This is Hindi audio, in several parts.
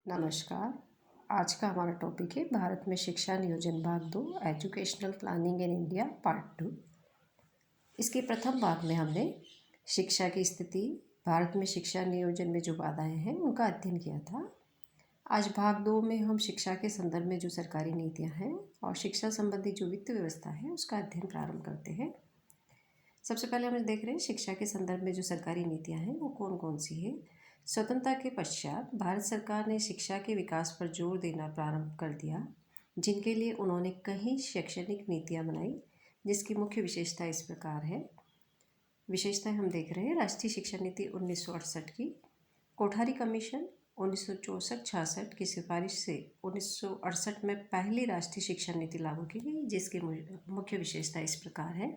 नमस्कार। आज का हमारा टॉपिक है भारत में शिक्षा नियोजन भाग 2 educational planning in India part 2। इसके प्रथम भाग में हमने शिक्षा की स्थिति, भारत में शिक्षा नियोजन में जो बाधाएं हैं उनका अध्ययन किया था। आज भाग 2 में हम शिक्षा के संदर्भ में जो सरकारी नीतियां हैं और शिक्षा संबंधी जो वित्त व्यवस्था है उसका अध्ययन प्रारंभ करते हैं। सबसे पहले हम देख रहे हैं शिक्षा के संदर्भ में जो सरकारी नीतियां हैं वो कौन कौन सी है। स्वतंत्रता के पश्चात भारत सरकार ने शिक्षा के विकास पर जोर देना प्रारंभ कर दिया, जिनके लिए उन्होंने कई शैक्षणिक नीतियां बनाई, जिसकी मुख्य विशेषता इस प्रकार है। विशेषताएं हम देख रहे हैं। राष्ट्रीय शिक्षा नीति 1968 की, कोठारी कमीशन 1964-66 की सिफारिश से 1968 में पहली राष्ट्रीय शिक्षा नीति लागू की गई, जिसकी मुख्य विशेषता इस प्रकार है।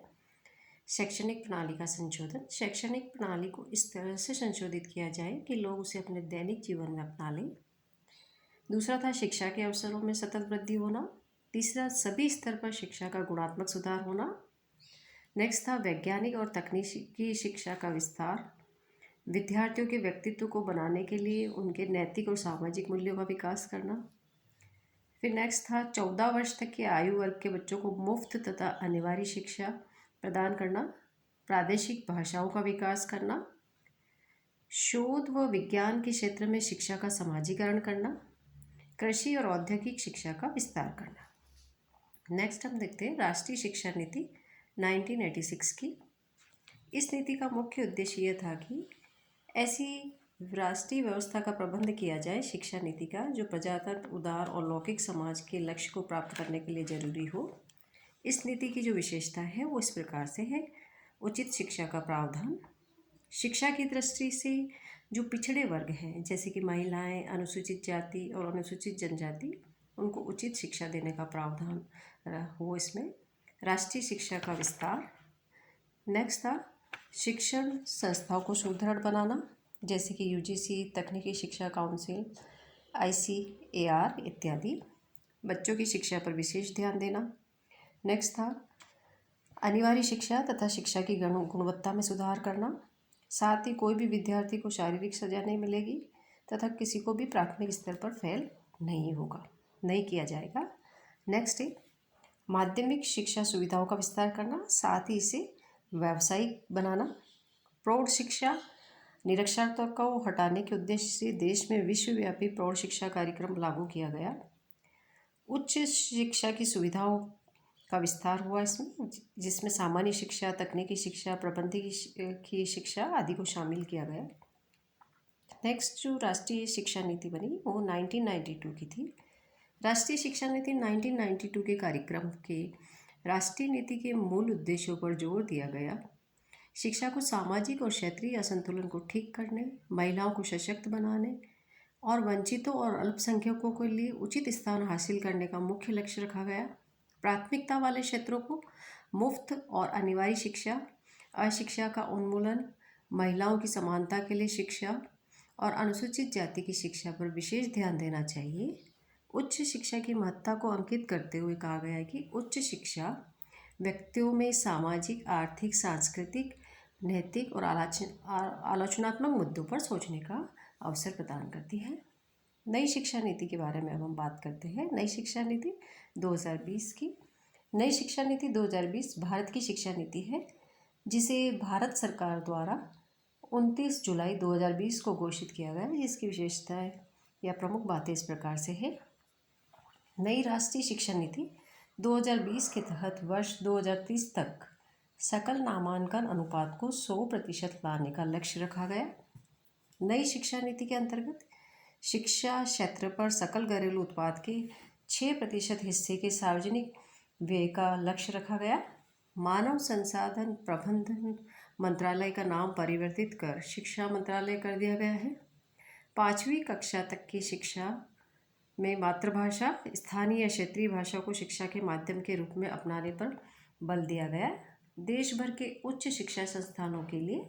शैक्षणिक प्रणाली का संशोधन, शैक्षणिक प्रणाली को इस तरह से संशोधित किया जाए कि लोग उसे अपने दैनिक जीवन में अपना लें। दूसरा था शिक्षा के अवसरों में सतत वृद्धि होना। तीसरा, सभी स्तर पर शिक्षा का गुणात्मक सुधार होना। नेक्स्ट था वैज्ञानिक और तकनीकी शिक्षा का विस्तार, विद्यार्थियों के व्यक्तित्व को बनाने के लिए उनके नैतिक और सामाजिक मूल्यों का विकास करना। फिर नेक्स्ट था 14 वर्ष तक के आयु वर्ग के बच्चों को मुफ्त तथा अनिवार्य शिक्षा प्रदान करना, प्रादेशिक भाषाओं का विकास करना, शोध व विज्ञान के क्षेत्र में शिक्षा का समाजीकरण करना, कृषि और औद्योगिक शिक्षा का विस्तार करना। नेक्स्ट हम देखते हैं राष्ट्रीय शिक्षा नीति 1986 की। इस नीति का मुख्य उद्देश्य यह था कि ऐसी राष्ट्रीय व्यवस्था का प्रबंध किया जाए, शिक्षा नीति का, जो प्रजातंत्र, उदार और लौकिक समाज के लक्ष्य को प्राप्त करने के लिए जरूरी हो। इस नीति की जो विशेषता है वो इस प्रकार से है। उचित शिक्षा का प्रावधान, शिक्षा की दृष्टि से जो पिछड़े वर्ग हैं जैसे कि महिलाएं, अनुसूचित जाति और अनुसूचित जनजाति, उनको उचित शिक्षा देने का प्रावधान हो इसमें। राष्ट्रीय शिक्षा का विस्तार। नेक्स्ट था शिक्षण संस्थाओं को सुदृढ़ बनाना, जैसे कि यूजीसी, तकनीकी शिक्षा काउंसिल, ICAR इत्यादि। बच्चों की शिक्षा पर विशेष ध्यान देना। नेक्स्ट था अनिवार्य शिक्षा तथा शिक्षा की गुणवत्ता में सुधार करना। साथ ही कोई भी विद्यार्थी को शारीरिक सजा नहीं मिलेगी तथा किसी को भी प्राथमिक स्तर पर फेल नहीं किया जाएगा। नेक्स्ट है माध्यमिक शिक्षा सुविधाओं का विस्तार करना, साथ ही इसे व्यावसायिक बनाना। प्रौढ़ शिक्षा निरक्षरता को हटाने के उद्देश्य से देश में विश्वव्यापी प्रौढ़ शिक्षा कार्यक्रम लागू किया गया। उच्च शिक्षा की सुविधाओं का विस्तार हुआ इसमें, जिसमें सामान्य शिक्षा, तकनीकी शिक्षा, प्रबंधकीय शिक्षा आदि को शामिल किया गया। नेक्स्ट जो राष्ट्रीय शिक्षा नीति बनी वो 1992 की थी। राष्ट्रीय शिक्षा नीति 1992 के कार्यक्रम के राष्ट्रीय नीति के मूल उद्देश्यों पर जोर दिया गया। शिक्षा को सामाजिक और क्षेत्रीय असंतुलन को ठीक करने, महिलाओं को सशक्त बनाने और वंचितों और अल्पसंख्यकों के लिए उचित स्थान हासिल करने का मुख्य लक्ष्य रखा गया। प्राथमिकता वाले क्षेत्रों को मुफ्त और अनिवार्य शिक्षा, अशिक्षा का उन्मूलन, महिलाओं की समानता के लिए शिक्षा और अनुसूचित जाति की शिक्षा पर विशेष ध्यान देना चाहिए। उच्च शिक्षा की महत्ता को अंकित करते हुए कहा गया है कि उच्च शिक्षा व्यक्तियों में सामाजिक, आर्थिक, सांस्कृतिक, नैतिक और आलोचनात्मक मुद्दों पर सोचने का अवसर प्रदान करती है। नई शिक्षा नीति के बारे में अब हम बात करते हैं। नई शिक्षा नीति 2020 की। नई शिक्षा नीति 2020 भारत की शिक्षा नीति है, जिसे भारत सरकार द्वारा 29 जुलाई 2020 को घोषित किया गया है। इसकी विशेषताएं या प्रमुख बातें इस प्रकार से है। नई राष्ट्रीय शिक्षा नीति 2020 के तहत वर्ष 2030 तक सकल नामांकन अनुपात को 100% लाने का लक्ष्य रखा गया। नई शिक्षा नीति के अंतर्गत शिक्षा क्षेत्र पर सकल घरेलू उत्पाद के 6% हिस्से के सार्वजनिक व्यय का लक्ष्य रखा गया। मानव संसाधन प्रबंधन मंत्रालय का नाम परिवर्तित कर शिक्षा मंत्रालय कर दिया गया है। 5वीं कक्षा तक की शिक्षा में मातृभाषा, स्थानीय या क्षेत्रीय भाषा को शिक्षा के माध्यम के रूप में अपनाने पर बल दिया गया। देश भर के उच्च शिक्षा संस्थानों के लिए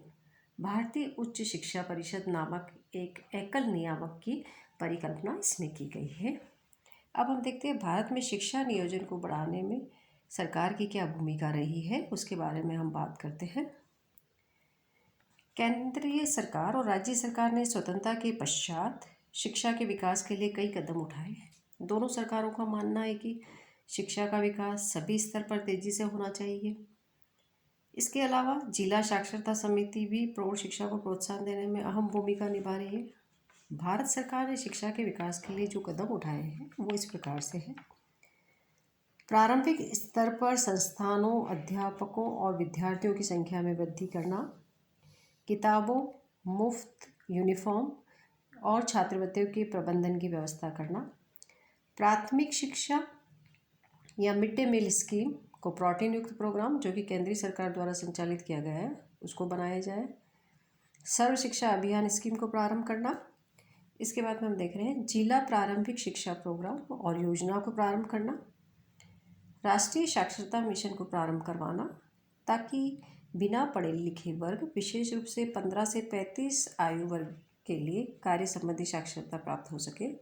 भारतीय उच्च शिक्षा परिषद नामक एक एकल नियामक की परिकल्पना इसमें की गई है। अब हम देखते हैं भारत में शिक्षा नियोजन को बढ़ाने में सरकार की क्या भूमिका रही है, उसके बारे में हम बात करते हैं। केंद्रीय सरकार और राज्य सरकार ने स्वतंत्रता के पश्चात शिक्षा के विकास के लिए कई कदम उठाए। दोनों सरकारों का मानना है कि शिक्षा का विकास सभी स्तर पर तेजी से होना चाहिए। इसके अलावा जिला साक्षरता समिति भी प्रौढ़ शिक्षा को प्रोत्साहन देने में अहम भूमिका निभा रही है। भारत सरकार ने शिक्षा के विकास के लिए जो कदम उठाए हैं वो इस प्रकार से है। प्रारंभिक स्तर पर संस्थानों, अध्यापकों और विद्यार्थियों की संख्या में वृद्धि करना, किताबों, मुफ्त यूनिफॉर्म और छात्रवृत्तियों के प्रबंधन की व्यवस्था करना, प्राथमिक शिक्षा या मिड डे मील स्कीम को प्रोटीन युक्त प्रोग्राम जो कि केंद्रीय सरकार द्वारा संचालित किया गया है उसको बनाया जाए, सर्व शिक्षा अभियान स्कीम को प्रारंभ करना। इसके बाद में हम देख रहे हैं जिला प्रारंभिक शिक्षा प्रोग्राम और योजनाओं को प्रारंभ करना, राष्ट्रीय साक्षरता मिशन को प्रारंभ करवाना ताकि बिना पढ़े लिखे वर्ग, विशेष रूप से 15 से 35 आयु वर्ग के लिए कार्य संबंधी साक्षरता प्राप्त हो सके,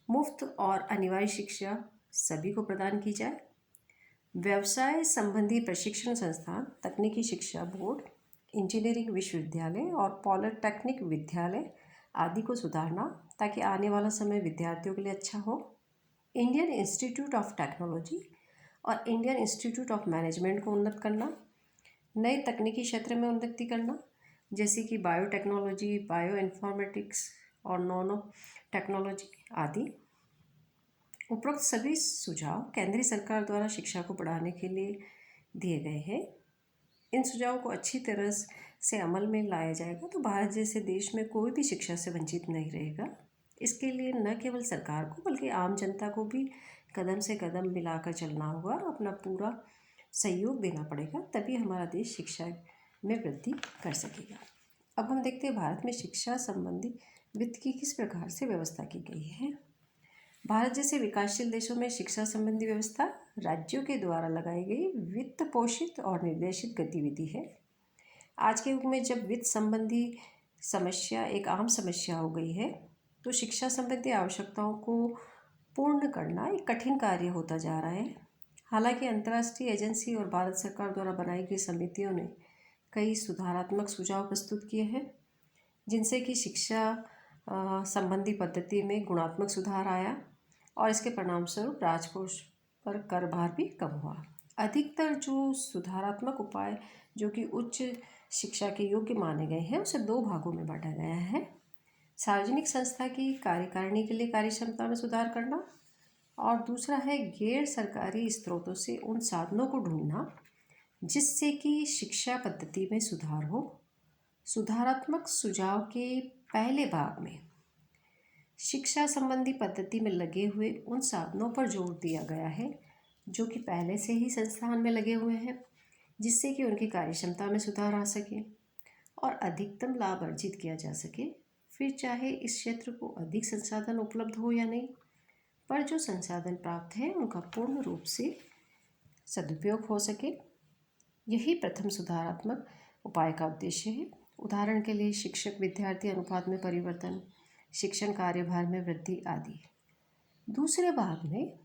मुफ्त और अनिवार्य शिक्षा सभी को प्रदान की जाए, व्यवसाय संबंधी प्रशिक्षण संस्थान, तकनीकी शिक्षा बोर्ड, इंजीनियरिंग विश्वविद्यालय और पॉलिटेक्निक विद्यालय आदि को सुधारना ताकि आने वाला समय विद्यार्थियों के लिए अच्छा हो, इंडियन इंस्टीट्यूट ऑफ टेक्नोलॉजी और इंडियन इंस्टीट्यूट ऑफ मैनेजमेंट को उन्नत करना, नए तकनीकी क्षेत्र में उन्नति करना जैसे कि बायोटेक्नोलॉजी, बायो इन्फॉर्मेटिक्स और नैनो टेक्नोलॉजी आदि। उपरोक्त सभी सुझाव केंद्रीय सरकार द्वारा शिक्षा को बढ़ाने के लिए दिए गए हैं। इन सुझावों को अच्छी तरह से अमल में लाया जाएगा तो भारत जैसे देश में कोई भी शिक्षा से वंचित नहीं रहेगा। इसके लिए न केवल सरकार को बल्कि आम जनता को भी कदम से कदम मिलाकर चलना होगा और अपना पूरा सहयोग देना पड़ेगा, तभी हमारा देश शिक्षा में वृद्धि कर सकेगा। अब हम देखते हैं भारत में शिक्षा संबंधी वित्त की किस प्रकार से व्यवस्था की गई है। भारत जैसे विकासशील देशों में शिक्षा संबंधी व्यवस्था राज्यों के द्वारा लगाई गई वित्त पोषित और निर्देशित गतिविधि है। आज के युग में जब वित्त संबंधी समस्या एक आम समस्या हो गई है तो शिक्षा संबंधी आवश्यकताओं को पूर्ण करना एक कठिन कार्य होता जा रहा है। हालांकि अंतर्राष्ट्रीय एजेंसी और भारत सरकार द्वारा बनाई गई समितियों ने कई सुधारात्मक सुझाव प्रस्तुत किए हैं जिनसे कि शिक्षा संबंधी पद्धति में गुणात्मक सुधार आया और इसके परिणामस्वरूप राजकोष पर कर भार भी कम हुआ। अधिकतर जो सुधारात्मक उपाय जो कि उच्च शिक्षा के योग्य माने गए हैं उसे दो भागों में बांटा गया है। सार्वजनिक संस्था की कार्यकारिणी के लिए कार्यक्षमता में सुधार करना और दूसरा है गैर सरकारी स्रोतों से उन साधनों को ढूंढना जिससे कि शिक्षा पद्धति में सुधार हो। सुधारात्मक सुझाव के पहले भाग में शिक्षा संबंधी पद्धति में लगे हुए उन साधनों पर जोर दिया गया है जो कि पहले से ही संस्थान में लगे हुए हैं जिससे कि उनकी कार्यक्षमता में सुधार आ सके और अधिकतम लाभ अर्जित किया जा सके। फिर चाहे इस क्षेत्र को अधिक संसाधन उपलब्ध हो या नहीं, पर जो संसाधन प्राप्त है उनका पूर्ण रूप से सदुपयोग हो सके, यही प्रथम सुधारात्मक उपाय का उद्देश्य है। उदाहरण के लिए शिक्षक विद्यार्थी अनुपात में परिवर्तन, शिक्षण कार्यभार में वृद्धि आदि। दूसरे भाग में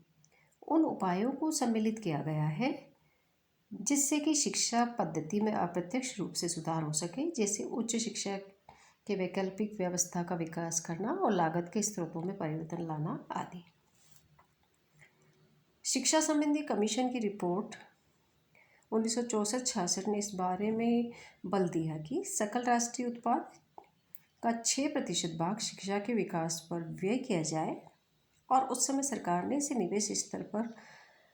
उन उपायों को सम्मिलित किया गया है जिससे कि शिक्षा पद्धति में अप्रत्यक्ष रूप से सुधार हो सके, जैसे उच्च शिक्षा के वैकल्पिक व्यवस्था का विकास करना और लागत के स्रोतों में परिवर्तन लाना आदि। शिक्षा संबंधी कमीशन की रिपोर्ट 1964-66 ने इस बारे में बल दिया कि सकल राष्ट्रीय उत्पाद का 6% भाग शिक्षा के विकास पर व्यय किया जाए और उस समय सरकार ने इसे निवेश स्तर पर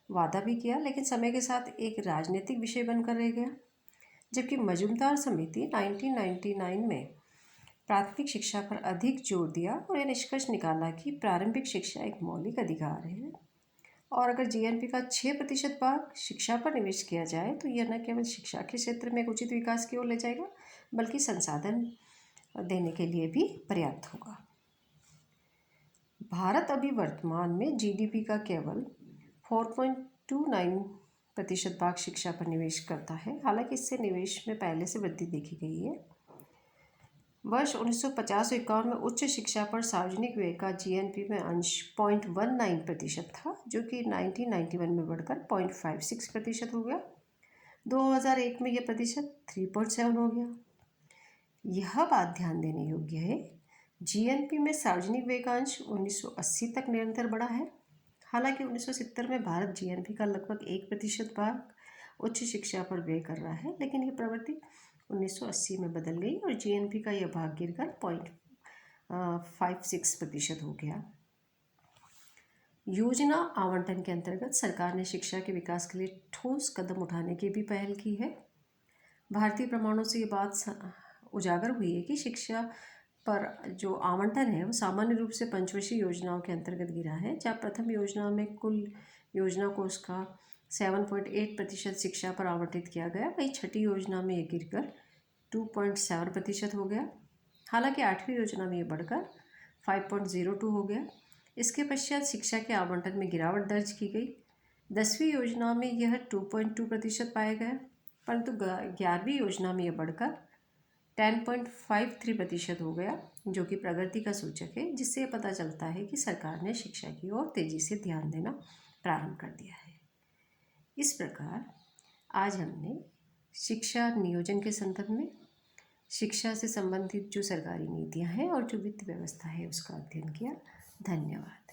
वादा भी किया, लेकिन समय के साथ एक राजनीतिक विषय बनकर रह गया। जबकि मजूमदार समिति 1999 में प्राथमिक शिक्षा पर अधिक जोर दिया और यह निष्कर्ष निकाला कि प्रारंभिक शिक्षा एक मौलिक अधिकार है और अगर जीएनपी का 6% भाग शिक्षा पर निवेश किया जाए तो यह न केवल शिक्षा के क्षेत्र में एक उचित विकास की ओर ले जाएगा बल्कि संसाधन देने के लिए भी पर्याप्त होगा। भारत अभी वर्तमान में जीडीपी का केवल 4.29% भाग शिक्षा पर निवेश करता है। हालांकि इससे निवेश में पहले से वृद्धि देखी गई है। वर्ष 1950-51 में उच्च शिक्षा पर सार्वजनिक व्यय का जीएनपी में अंश 0.19% था जो कि 1991 में बढ़कर 0.56% हो गया। 2001 में यह प्रतिशत 3.7 हो गया। यह बात ध्यान देने योग्य है जीएनपी में सार्वजनिक व्यय का अंश 1980 तक निरंतर बढ़ा है। हालांकि 1970 में भारत जीएनपी का लगभग 1% भाग उच्च शिक्षा पर व्यय कर रहा है, लेकिन ये प्रवृत्ति 1980 में बदल गई और जीएनपी का यह भाग गिरकर 0.56% हो गया। योजना आवंटन के अंतर्गत सरकार ने शिक्षा के विकास के लिए ठोस कदम उठाने की भी पहल की है। भारतीय प्रमाणों से ये बात उजागर हुई है कि शिक्षा पर जो आवंटन है वो सामान्य रूप से पंचवर्षीय योजनाओं के अंतर्गत गिरा है, जहाँ प्रथम योजना में कुल योजना को उसका 7.8% शिक्षा पर आवंटित किया गया, वहीं छठी योजना में ये गिरकर 2.7% हो गया। हालांकि आठवीं योजना में ये बढ़कर 5.02 हो गया। इसके पश्चात शिक्षा के आवंटन में गिरावट दर्ज की गई। 10वीं योजना में यह 2.2% पाया गया, परंतु 11वीं योजना में यह बढ़कर 10.53% हो गया, जो कि प्रगति का सूचक है, जिससे पता चलता है कि सरकार ने शिक्षा की ओर तेजी से ध्यान देना प्रारंभ कर दिया है। इस प्रकार आज हमने शिक्षा नियोजन के संदर्भ में शिक्षा से संबंधित जो सरकारी नीतियां हैं और जो वित्त व्यवस्था है उसका अध्ययन किया। धन्यवाद।